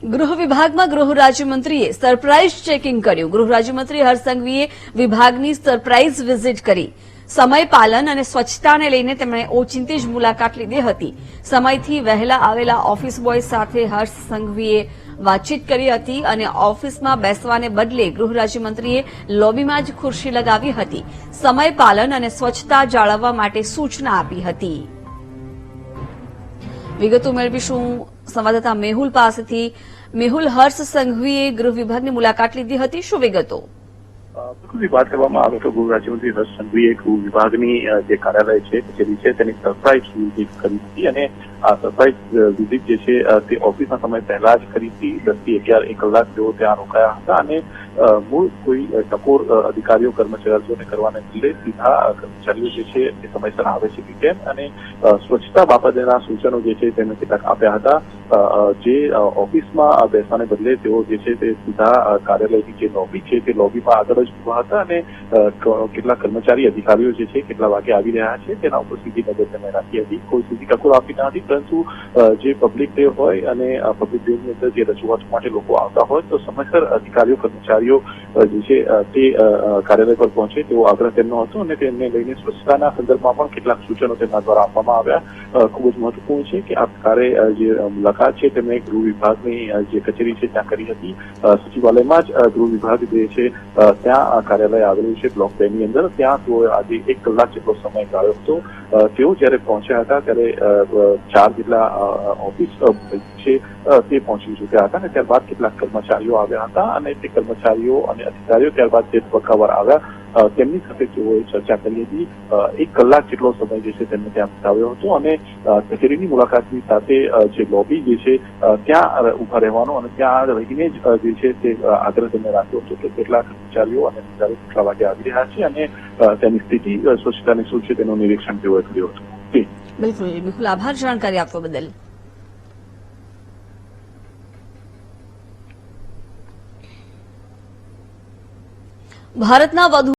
ગૃહ વિભાગમાં ગૃહ રાજ્યમંત્રીએ સરપ્રાઇઝ ચેકિંગ કર્યું। ગૃહ રાજ્યમંત્રી હર્ષ સંઘવીએ વિભાગની સરપ્રાઇઝ વિઝિટ કરી। સમય પાલન અને સ્વચ્છતાને લઈને તેમણે ઓચિંતી જ મુલાકાત લીધી હતી। સમયથી વહેલા આવેલા ઓફિસ બોય સાથે હર્ષ સંઘવીએ વાતચીત કરી હતી અને ઓફિસમાં બેસવાને બદલે ગૃહ રાજ્યમંત્રીએ લોબીમાં જ ખુરશી લગાવી હતી। સમય પાલન અને સ્વચ્છતા જાળવવા માટે સૂચના આપી હતી। વિગતો મેળવીશું સંવાદદાતા મેહુલ પાસેથી। મેહુલ, હર્ષ સંઘવીએ ગૃહ વિભાગની મુલાકાત લીધી હતી, શું વિગતો? બિલકુલ વાત કરવામાં આવે તો ગૃહ રાજ્યમંત્રી હર્ષ સંઘવીએ ગૃહ વિભાગની જે કાર્યાલય છે કચેરી છે તેની સરપ્રાઇઝ વિઝિટ કરી હતી અને આ સરપ્રાઇઝ વિઝિટ જે છે તે ઓફિસના સમય પહેલા જ કરી હતી। 10 થી 11 કલાક તેઓ ત્યાં રોકાયા હતા અને મૂળ કોઈ ટકોર અધિકારીઓ કર્મચારીઓને કરવાને બદલે સીધા કર્મચારીઓ જે છે તે સમયસર આવે છે કે કેમ અને સ્વચ્છતા બાબતેના સૂચનો જે છે તેમને કેટલાક આપ્યા હતા। જે ઓફિસમાં બેસવાને બદલે તેઓ જે છે તે સીધા કાર્યાલયની જે લોબી છે તે લોબીમાં આગળ જ ઉભા હતા અને કેટલાક કર્મચારી અધિકારીઓ જે છે કેટલા વાગે આવી રહ્યા છે તેના ઉપર સીધી નજર તેમણે રાખી હતી। કોઈ સીધી ટકોર આપી ન હતી, પરંતુ જે પબ્લિક ડે હોય અને પબ્લિક ડેની અંદર જે રજૂઆત માટે લોકો આવતા હોય તો સમયસર અધિકારીઓ કર્મચારીઓ જે છે તે કાર્યાલય પર પહોંચે તેવો આગ્રહ તેમનો હતો અને તેમને લઈને સ્વચ્છતાના સંદર્ભમાં પણ કેટલાક સૂચનો તેમના દ્વારા આપવામાં આવ્યા। ખૂબ જ મહત્વપૂર્ણ છે કે આ પ્રકારે જે મુલાકાત છે તેમણે ગૃહ વિભાગની જે કચેરી છે ત્યાં કરી હતી। સચિવાલયમાં જ ગૃહ વિભાગ જે છે ત્યાં કાર્યાલય આવેલું છે બ્લોક 2 ની અંદર। ત્યાં તેઓ આજે 1 કલાક જેટલો સમય ગાળ્યો હતો। તેઓ જયારે પહોંચ્યા હતા ત્યારે 4 જેટલા ઓફિસ છે તે પહોંચી ચૂક્યા હતા અને ત્યારબાદ કેટલાક કર્મચારીઓ આવ્યા હતા અને તે કર્મચારીઓ અને અધિકારીઓ ત્યારબાદ જે તબક્કાવાર આવ્યા તેમની સાથે તેઓએ ચર્ચા કરી હતી। 1 કલાક જેટલો સમય જે છે તેમને ત્યાં વિતાવ્યો હતો અને કચેરીની મુલાકાતની સાથે જે લોબી જે છે ત્યાં ઉભા રહેવાનો અને ત્યાં રહીને જ જે છે તે આગ્રહ તેમને રાખ્યો હતો કે કેટલા કર્મચારીઓ અને અધિકારીઓ કેટલા વાગે આવી રહ્યા છે અને તેની સ્થિતિ સ્વચ્છતાની શું છે તેનું નિરીક્ષણ તેઓએ કર્યું હતું। બિલકુલ, આભાર જાણકારી આપવા બદલ। ભારતના વધુ